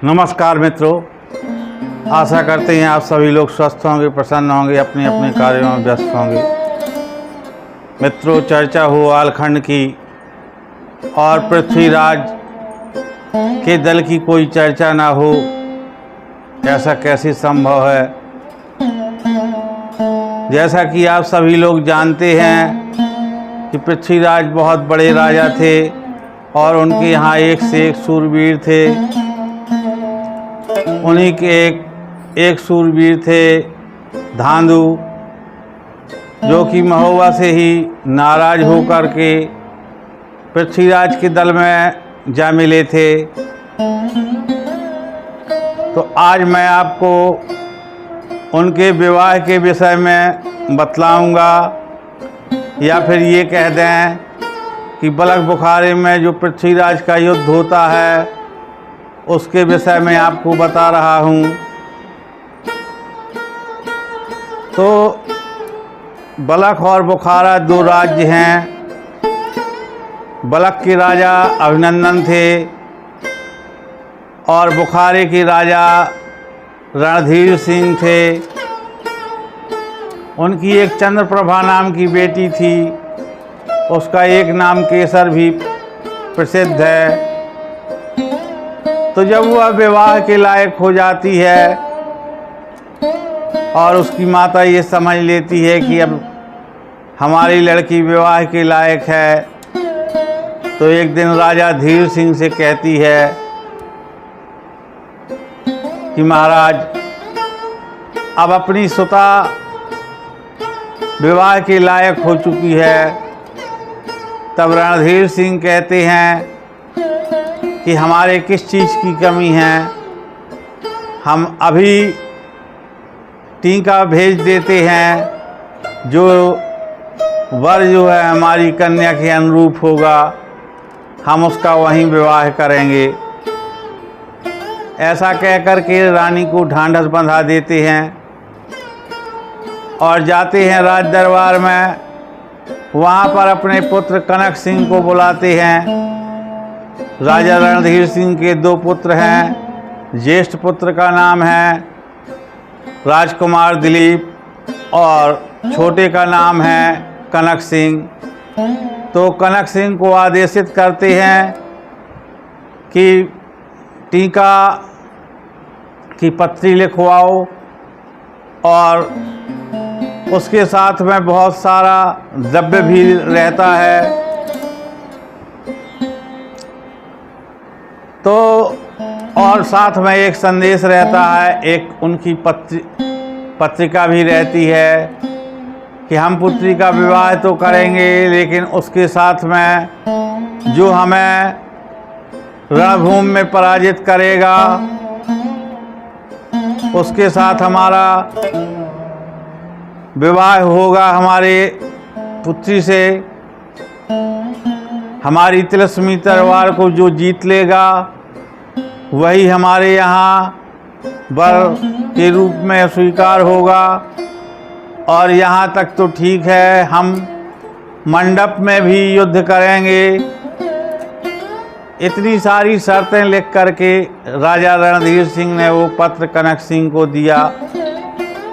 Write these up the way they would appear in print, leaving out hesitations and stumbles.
नमस्कार मित्रों, आशा करते हैं आप सभी लोग स्वस्थ होंगे, प्रसन्न होंगे, अपने अपने कार्यों में व्यस्त होंगे। मित्रों, चर्चा हो आलखंड की और पृथ्वीराज के दल की कोई चर्चा ना हो, ऐसा कैसे संभव है। जैसा कि आप सभी लोग जानते हैं कि पृथ्वीराज बहुत बड़े राजा थे और उनके यहाँ एक से एक शूरवीर थे। उन्हीं के एक शूरवीर थे धांधु, जो कि महोबा से ही नाराज होकर के पृथ्वीराज के दल में जा मिले थे। तो आज मैं आपको उनके विवाह के विषय में बतलाऊंगा, या फिर ये कह दें कि बलख बुखारे में जो पृथ्वीराज का युद्ध होता है उसके विषय में आपको बता रहा हूँ। तो बलख और बुखारा दो राज्य हैं। बलख के राजा अभिनंदन थे और बुखारे के राजा रणधीर सिंह थे। उनकी एक चंद्रप्रभा नाम की बेटी थी, उसका एक नाम केसर भी प्रसिद्ध है। तो जब वह विवाह के लायक हो जाती है और उसकी माता ये समझ लेती है कि अब हमारी लड़की विवाह के लायक है, तो एक दिन राजा धीर सिंह से कहती है कि महाराज, अब अपनी सुता विवाह के लायक हो चुकी है। तब रणधीर सिंह कहते हैं कि हमारे किस चीज़ की कमी है, हम अभी टीका भेज देते हैं, जो वर जो है हमारी कन्या के अनुरूप होगा, हम उसका वहीं विवाह करेंगे। ऐसा कहकर के रानी को ढांढस बंधा देते हैं और जाते हैं राज दरबार में। वहाँ पर अपने पुत्र कनक सिंह को बुलाते हैं। राजा रणधीर सिंह के दो पुत्र हैं। ज्येष्ठ पुत्र का नाम है राजकुमार दिलीप और छोटे का नाम है कनक सिंह। तो कनक सिंह को आदेशित करते हैं कि टीका की पत्री लिखवाओ और उसके साथ में बहुत सारा द्रव्य भी रहता है। तो और साथ में एक संदेश रहता है, एक उनकी पत्रिका भी रहती है कि हम पुत्री का विवाह तो करेंगे, लेकिन उसके साथ में जो हमें रणभूमि में पराजित करेगा उसके साथ हमारा विवाह होगा। हमारे पुत्री से हमारी तिलस्मी तलवार को जो जीत लेगा वही हमारे यहाँ वर के रूप में स्वीकार होगा। और यहाँ तक तो ठीक है, हम मंडप में भी युद्ध करेंगे। इतनी सारी शर्तें लिख करके राजा रणधीर सिंह ने वो पत्र कनक सिंह को दिया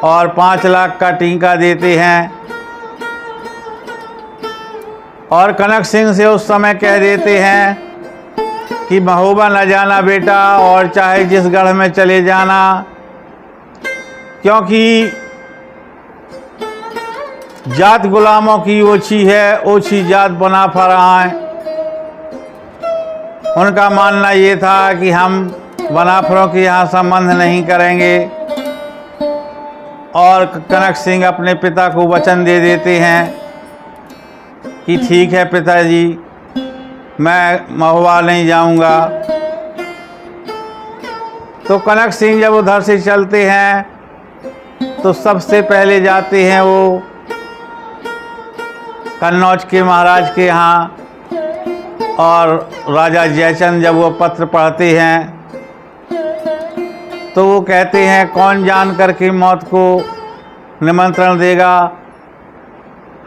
और 5 लाख का टीका देते हैं। और कनक सिंह से उस समय कह देते हैं कि महोबा न जाना बेटा, और चाहे जिस गढ़ में चले जाना, क्योंकि जात गुलामों की ओछी है, ओछी जात बना फराएं। उनका मानना ये था कि हम बनाफरों के यहाँ संबंध नहीं करेंगे। और कनक सिंह अपने पिता को वचन दे देते हैं कि ठीक है पिताजी, मैं महोबा नहीं जाऊंगा। तो कनक सिंह जब उधर से चलते हैं तो सबसे पहले जाते हैं वो कन्नौज के महाराज के यहाँ। और राजा जयचंद जब वो पत्र पढ़ते हैं तो वो कहते हैं, कौन जान करके मौत को निमंत्रण देगा,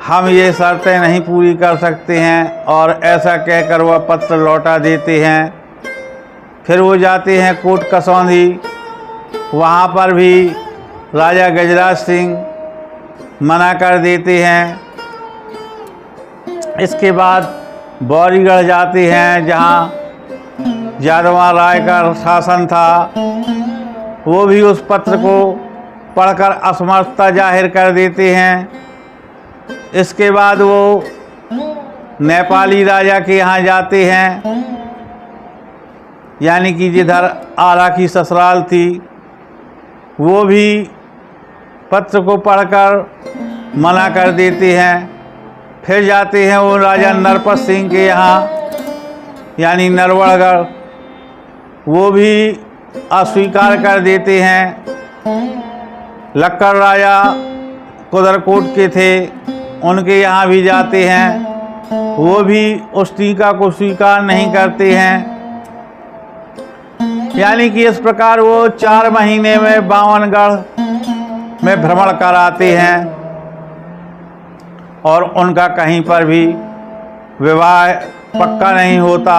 हम ये शर्तें नहीं पूरी कर सकते हैं। और ऐसा कहकर वह पत्र लौटा देते हैं। फिर वो जाते हैं कोट कसौंधी, वहाँ पर भी राजा गजराज सिंह मना कर देते हैं। इसके बाद बौरीगढ़ जाते हैं जहाँ यादवा राय का शासन था। वो भी उस पत्र को पढ़कर असमर्थता जाहिर कर देते हैं। इसके बाद वो नेपाली राजा के यहाँ जाते हैं, यानी कि जिधर आरा की ससुराल थी। वो भी पत्र को पढ़कर मना कर देते हैं। फिर जाते हैं वो राजा नरपत सिंह के यहाँ, यानी नरवड़गढ़। वो भी अस्वीकार कर देते हैं। लक्कड़ राजा कुदरकोट के थे, उनके यहाँ भी जाते हैं। वो भी उस टीका को स्वीकार नहीं करते हैं। यानी कि इस प्रकार वो 4 महीने में बावनगढ़ में भ्रमण कराते हैं और उनका कहीं पर भी विवाह पक्का नहीं होता।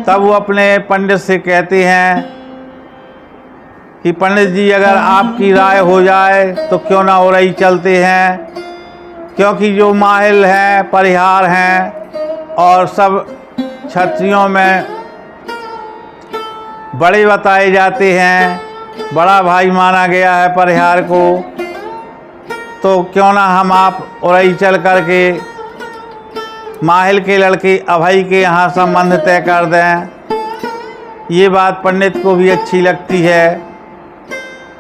तब वो अपने पंडित से कहते हैं कि पंडित जी, अगर आपकी राय हो जाए तो क्यों ना उरई चलते हैं, क्योंकि जो माहिल हैं, परिहार हैं और सब क्षत्रियों में बड़े बताए जाते हैं, बड़ा भाई माना गया है परिहार को, तो क्यों ना हम आप उरई चल करके माहिल के लड़के अभय के यहाँ संबंध तय कर दें। ये बात पंडित को भी अच्छी लगती है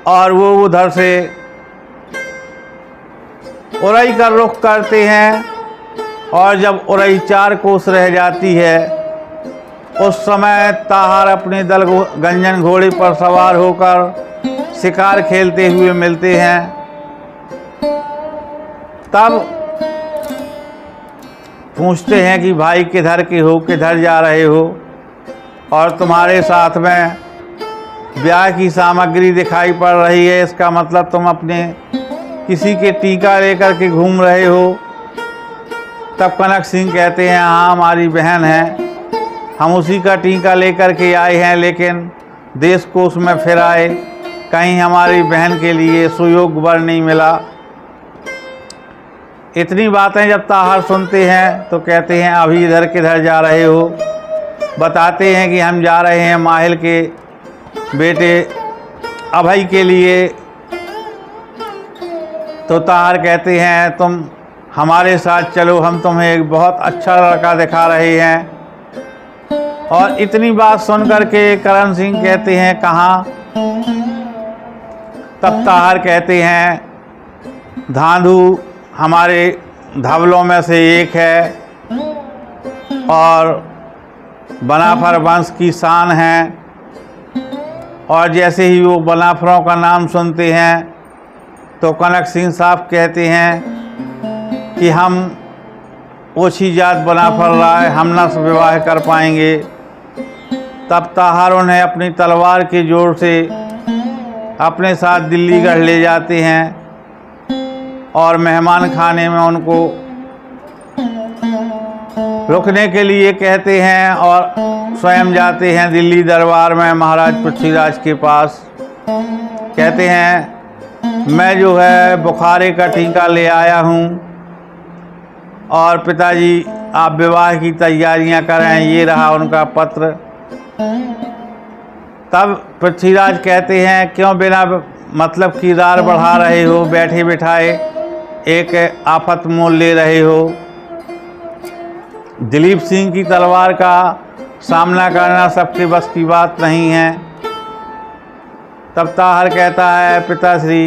और वो उधर से उरई का रुख करते हैं। और जब उरई 4 कोस रह जाती है, उस समय ताहार अपने दल गंजन घोड़े पर सवार होकर शिकार खेलते हुए मिलते हैं। तब पूछते हैं कि भाई किधर के हो, किधर जा रहे हो, और तुम्हारे साथ में ब्याह की सामग्री दिखाई पड़ रही है, इसका मतलब तुम अपने किसी के टीका लेकर के घूम रहे हो। तब कनक सिंह कहते हैं, हाँ हमारी बहन है, हम उसी का टीका लेकर के आए हैं, लेकिन देश कोष में फिर आए, कहीं हमारी बहन के लिए सुयोग्य वर नहीं मिला। इतनी बातें जब ताहार सुनते हैं तो कहते हैं, अभी इधर किधर जा रहे हो। बताते हैं कि हम जा रहे हैं माहिल के बेटे अभय के लिए। तो ताहार कहते हैं, तुम हमारे साथ चलो, हम तुम्हें एक बहुत अच्छा लड़का दिखा रहे हैं। और इतनी बात सुन कर के करण सिंह कहते हैं, कहाँ? तब ताहार कहते हैं, धांधु हमारे धवलों में से एक है और बनाफर वंश की शान है। और जैसे ही वो बनाफरों का नाम सुनते हैं तो कनक सिंह साहब कहते हैं कि हम ओछी जात बनाफर राय, हम न विवाह कर पाएंगे। तब ताहार उन्हें अपनी तलवार के जोर से अपने साथ दिल्लीगढ़ ले जाते हैं और मेहमान खाने में उनको रुकने के लिए कहते हैं और स्वयं जाते हैं दिल्ली दरबार में महाराज पृथ्वीराज के पास। कहते हैं, मैं जो है बुखारे का टीका ले आया हूँ और पिताजी आप विवाह की तैयारियां करें, ये रहा उनका पत्र। तब पृथ्वीराज कहते हैं, क्यों बिना मतलब की रार बढ़ा रहे हो, बैठे बिठाए एक आफत मोल ले रहे हो। दिलीप सिंह की तलवार का सामना करना सबके बस की बात नहीं है। तब ताहर कहता है, पिताश्री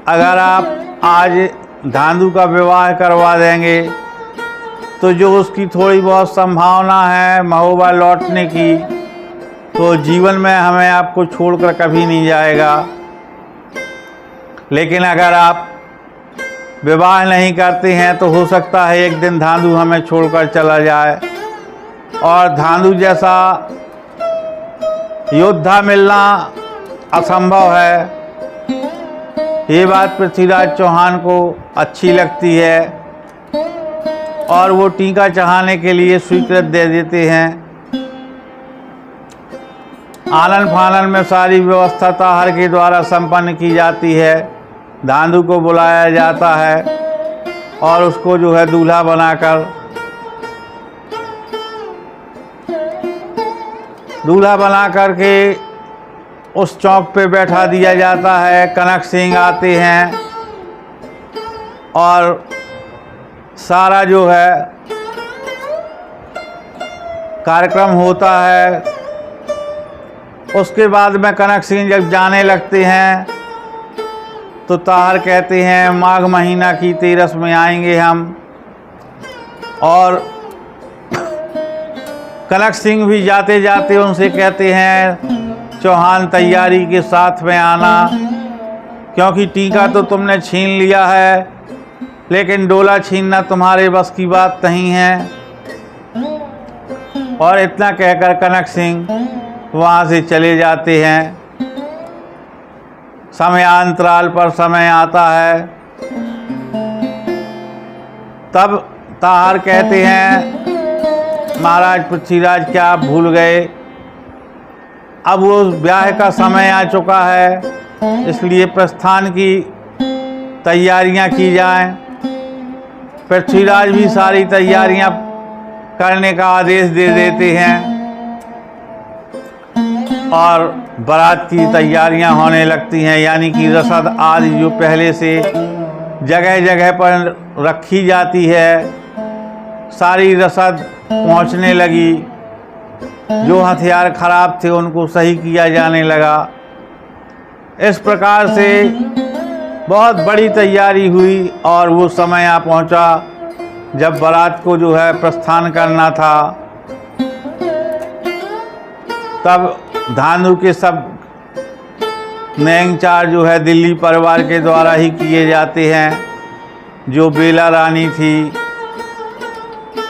अगर आप आज धांधु का विवाह करवा देंगे तो जो उसकी थोड़ी बहुत संभावना है महोबा लौटने की, तो जीवन में हमें आपको छोड़कर कभी नहीं जाएगा। लेकिन अगर आप विवाह नहीं करते हैं तो हो सकता है एक दिन धांधु हमें छोड़कर चला जाए, और धांधु जैसा योद्धा मिलना असंभव है। ये बात पृथ्वीराज चौहान को अच्छी लगती है और वो टीका चढ़ाने के लिए स्वीकृत दे देते हैं। आनन फानन में सारी व्यवस्था ताहर के द्वारा संपन्न की जाती है। धांधु को बुलाया जाता है और उसको जो है दूल्हा बना करके उस चौक पे बैठा दिया जाता है। कनक सिंह आते हैं और सारा जो है कार्यक्रम होता है। उसके बाद में कनक सिंह जब जाने लगते हैं तो ताहर कहते हैं माघ महीना की 13 में आएंगे हम। और कनक सिंह भी जाते जाते उनसे कहते हैं चौहान तैयारी के साथ में आना, क्योंकि टीका तो तुमने छीन लिया है लेकिन डोला छीनना तुम्हारे बस की बात नहीं है। और इतना कहकर कनक सिंह वहाँ से चले जाते हैं। समयांतराल पर समय आता है। तब ताहर कहते हैं महाराज पृथ्वीराज क्या आप भूल गए, अब वो ब्याह का समय आ चुका है, इसलिए प्रस्थान की तैयारियां की जाएं। पृथ्वीराज भी सारी तैयारियां करने का आदेश दे देते हैं और बारात की तैयारियां होने लगती हैं। यानी कि रसद आदि जो पहले से जगह जगह पर रखी जाती है, सारी रसद पहुंचने लगी। जो हथियार खराब थे उनको सही किया जाने लगा। इस प्रकार से बहुत बड़ी तैयारी हुई और वो समय आ पहुंचा जब बारात को जो है प्रस्थान करना था। तब धांधु के सब नेंगचार जो है दिल्ली परिवार के द्वारा ही किए जाते हैं। जो बेला रानी थी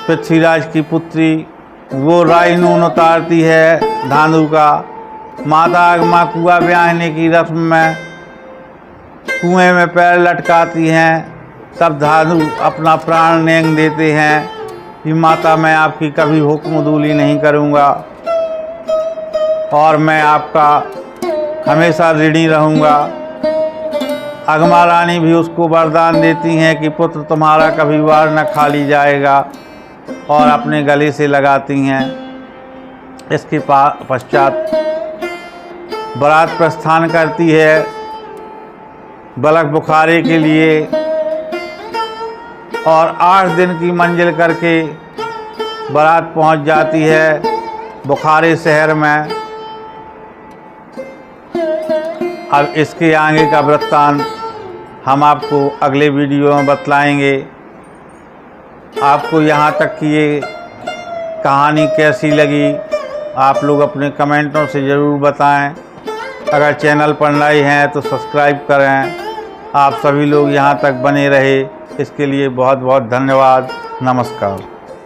पृथ्वीराज की पुत्री, वो रायनून उतारती है धांधु का। माता अगमा कुआं ब्याहने की रस्म में कुएं में पैर लटकाती हैं। तब धांधु अपना प्राण नेंग देते हैं कि माता मैं आपकी कभी हुक्मदूली नहीं करूँगा और मैं आपका हमेशा ऋणी रहूँगा। अगमा रानी भी उसको वरदान देती हैं कि पुत्र तुम्हारा कभी वार न खाली जाएगा और अपने गले से लगाती हैं। इसके पश्चात बारात प्रस्थान करती है बलक बुखारे के लिए और 8 दिन की मंजिल करके बारात पहुंच जाती है बुखारे शहर में। अब इसके आगे का वृत्तांत हम आपको अगले वीडियो में बतलाएंगे। आपको यहाँ तक की ये कहानी कैसी लगी आप लोग अपने कमेंटों से ज़रूर बताएं। अगर चैनल पर नए हैं तो सब्सक्राइब करें। आप सभी लोग यहाँ तक बने रहे इसके लिए बहुत बहुत धन्यवाद। नमस्कार।